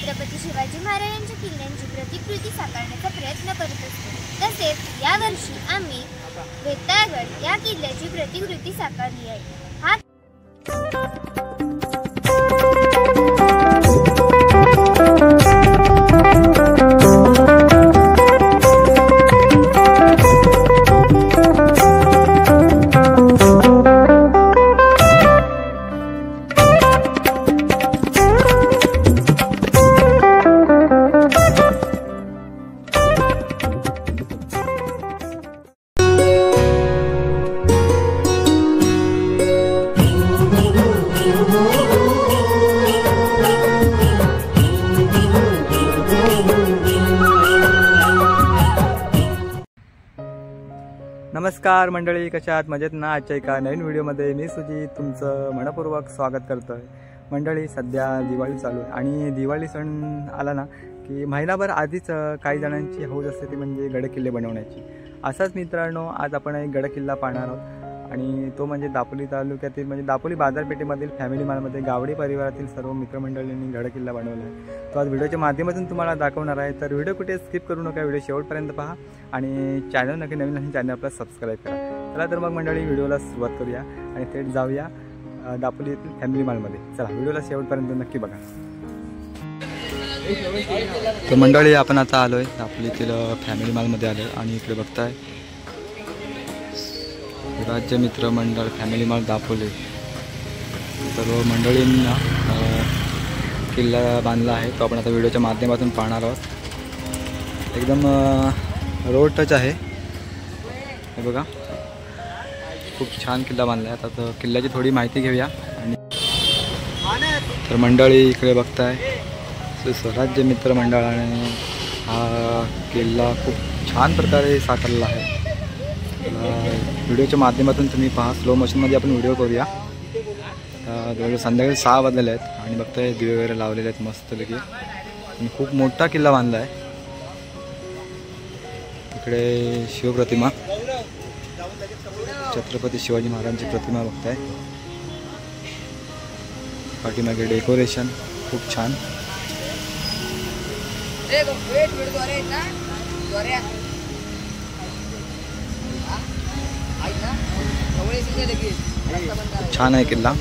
छत्रपती शिवाजी महाराजांच्या किल्ल्यांची प्रतिकृती साकारण्याचा प्रयत्न करत असतो। तसेच यावर्षी आम्ही वेताळगड या किल्ल्याची प्रतिकृती साकारली आहे। नमस्कार मंडळी, कशा आहात? मजेत ना? आजच्या एका नवीन व्हिडिओमध्ये मी सुजित तुमचं मनपूर्वक स्वागत करतोय। मंडळी, सध्या दिवाळी चालू आहे आणि दिवाळी सण आला ना की महिनाभर आधीच काही जणांची हौस असते ती म्हणजे गडकिल्ले बनवण्याची। असाच मित्रांनो, आज आपण एक गडकिल्ला पाहणार आहोत आणि तो म्हणजे दापोली तालुक्यातील म्हणजे दापोली बाजारपेठेमधील फॅमिली मॉलमध्ये गावडी परिवारातील सर्व मित्रमंडळींनी गडकिल्ला बनवला आहे। तो आज व्हिडिओच्या माध्यमातून तुम्हाला दाखवणार आहे, तर व्हिडिओ कुठे स्किप करू नका, व्हिडिओ शेवटपर्यंत पहा आणि चॅनल नक्की नवीन असेल चॅनल आपला सबस्क्राईब करा। चला तर मग मंडळी, व्हिडिओला सुरुवात करूया आणि थेट जाऊया दापोली येथील फॅमिली मॉलमध्ये। चला, व्हिडिओला शेवटपर्यंत नक्की बघा। तर मंडळी, आपण आता आलो आहे दापोलीतील फॅमिली मॉलमध्ये आलो आणि इकडे बघताय राज्य मित्र मंडळ फॅमिली मॉल दापोली। सर्व मंडळींना किल्ला बांधला आहे, तो आपण आता व्हिडिओच्या माध्यमातून पाहणार आहोत। एकदम रोड टच आहे, हे बघा, खूप छान किल्ला बांधला आहे। आता किल्ल्याची थोडी माहिती घेऊया। आणि तर मंडळी इकडे बघताय स्वराज्य मित्र मंडळाने हा किल्ला खूप छान प्रकारे साकारला आहे। व्हिडिओच्या माध्यमातून तुम्ही पहा, स्लो मोशनमध्ये आपण व्हिडिओ करूया। जवळजवळ संध्याकाळी 6 वाजलेले आहेत आणि बघताय दिवे वगैरे लावलेले आहेत मस्तपैकी आणि खूप मोठा किल्ला बांधला आहे। इकडे शिवप्रतिमा, छत्रपती शिवाजी महाराजांची प्रतिमा बघताय। पाठीमागे डेकोरेशन खूप छान। छान आहे किल्ला।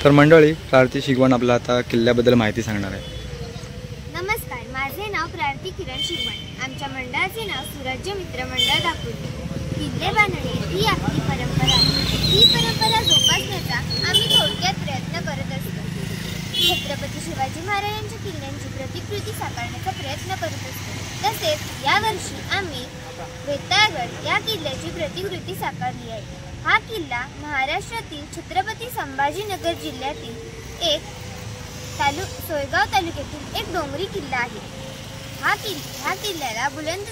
तर मंडळी, प्रार्थी शिगवण आपला आता किल्ल्याबद्दल माहिती सांगणार आहे. नमस्कार, माझे नाव प्रार्थी किरण शिगवण. आमच्या मंडळाचे नाव सुराज्य मित्र मंडळ दाखवले. किल्ले बांधणे ही आपली परंपरा आहे. ही परंपरा जोपासण्याचा आम्ही थोडक्यात प्रयत्न करत असतो. छत्रपती शिवाजी महाराजांच्या किल्ल्यांची प्रतिकृती साकारण्याचा प्रयत्न करत असतो. तसेच यावर्षी आम्ही वेताळगड या किल्ल्याची प्रतिकृती साकारली आहे. हा किल्ला महाराष्ट्रातील छत्रपती संभाजीनगर जिल्ह्यातील सोयगाव तालुक्यातील एक डोंगरी किल्ला आहे. ह्या किल्ल्याला बुलंद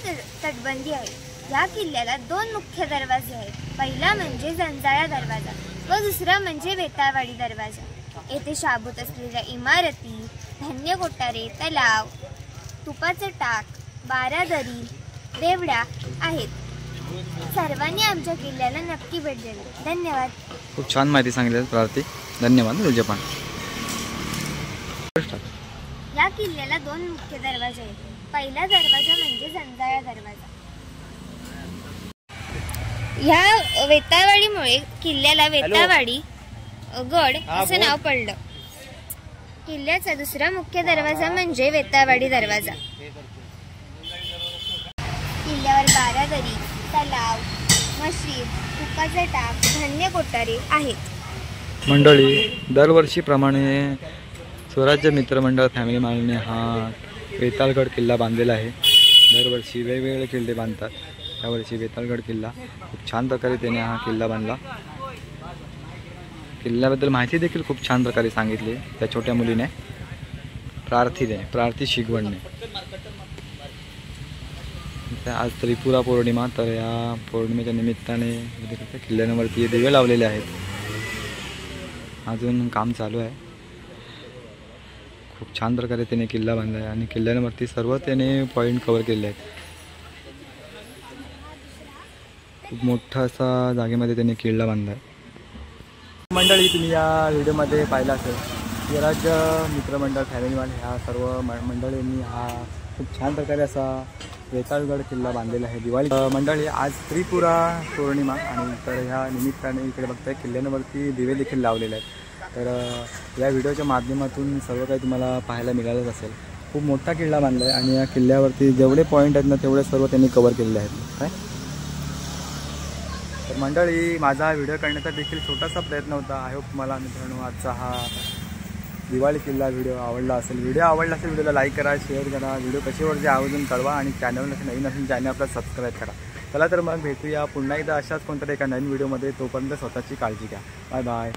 तटबंदी आहे. या किल्ल्याला 2 मुख्य दरवाजे आहेत. पहिला म्हणजे जंजाळा दरवाजा व दुसरा म्हणजे वेताळवाडी दरवाजा. येथे शाबूत असलेल्या इमारती, धान्य कोठारे, तलाव, तुपाचे टाक, बारादरी, देवड्या आहेत. सर्वांनी आमच्या किल्ल्याला नक्की भेट द्यावी. धन्यवाद. खूप छान माहिती सांगितली प्रार्थी. धन्यवाद. तुझे पण. या किल्ल्याला 2 मुख्य दरवाजे आहेत. पहिला दरवाजा म्हणजे जंजाळा दरवाजा. या वेताळवाडीमुळे किल्ल्याला वेताळवाडी गड असे नाव पडलं. किल्ल्याचा दुसरा मुख्य दरवाजा म्हणजे वेताळवाडी दरवाजा. किल्ल्यावर बारादरी, तलाव, मशीद, तुपाचे टाक, धान्य कोठारे आहेत. मंडळी, दरवर्षीप्रमाणे स्वराज्य मित्रमंडळ फॅमिली मालने हा वेताळगड किल्ला बांधलेला आहे. दरवर्षी वेगवेगळे किल्ले बांधतात. यावर्षी वेताळगड किल्ला खूप छान प्रकारे त्याने हा किल्ला बांधला. किल्ल्याबद्दल माहिती देखील खूप छान प्रकारे सांगितली त्या छोट्या मुलीने, प्रार्थी शिगवणने. आज त्रिपुरा पौर्णिमा, तर या पौर्णिमेच्या निमित्ताने किल्ल्यावरती दिवे लावलेले आहेत. अजून काम चालू आहे. खूप छान प्रकारे त्याने किल्ला बांधला आहे आणि किल्ल्यावरती सर्व त्याने पॉईंट कव्हर केले आहेत. खूप मोठा असा जागेमध्ये त्याने किल्ला बांधला आहे. मंडळी, तुम्ही या व्हिडिओमध्ये पाहिला असेल स्वराज्य मित्रमंडळ फॅमिली मान ह्या सर्व मंडळींनी हा खूप छान प्रकारे असा वेताळगड किल्ला बांधलेला आहे. दिवाळी मंडळी, आज त्रिपुरा पौर्णिमा आणि तर ह्या निमित्ताने इकडे बघताय किल्ल्यावरती दिवे देखील लावलेले आहेत. तर या व्हिडिओच्या माध्यमातून सर्व काही तुम्हाला पाहायला मिळालंच असेल. खूप मोठा किल्ला बांधला आहे आणि या किल्ल्यावरती जेवढे पॉईंट आहेत ना तेवढे सर्व त्यांनी कव्हर केलेले आहेत. काय तर मंडळी, माझा हा व्हिडिओ करण्याचा देखील छोटासा प्रयत्न होता. आय होप तुम्हाला मित्रांनो आजचा हा दिवाळी किल्ला व्हिडिओ आवडला असेल. व्हिडिओला लाईक करा, शेअर करा. व्हिडिओ कशावरती आवर्जून कळवा आणि चॅनलला नवीन असेल चॅनल आपला सबस्क्राईब करा. चला तर मग भेटूया पुन्हा एकदा अशाच कोणत्या एका नवीन व्हिडिओमध्ये. तोपर्यंत स्वतःची काळजी घ्या. Bye bye.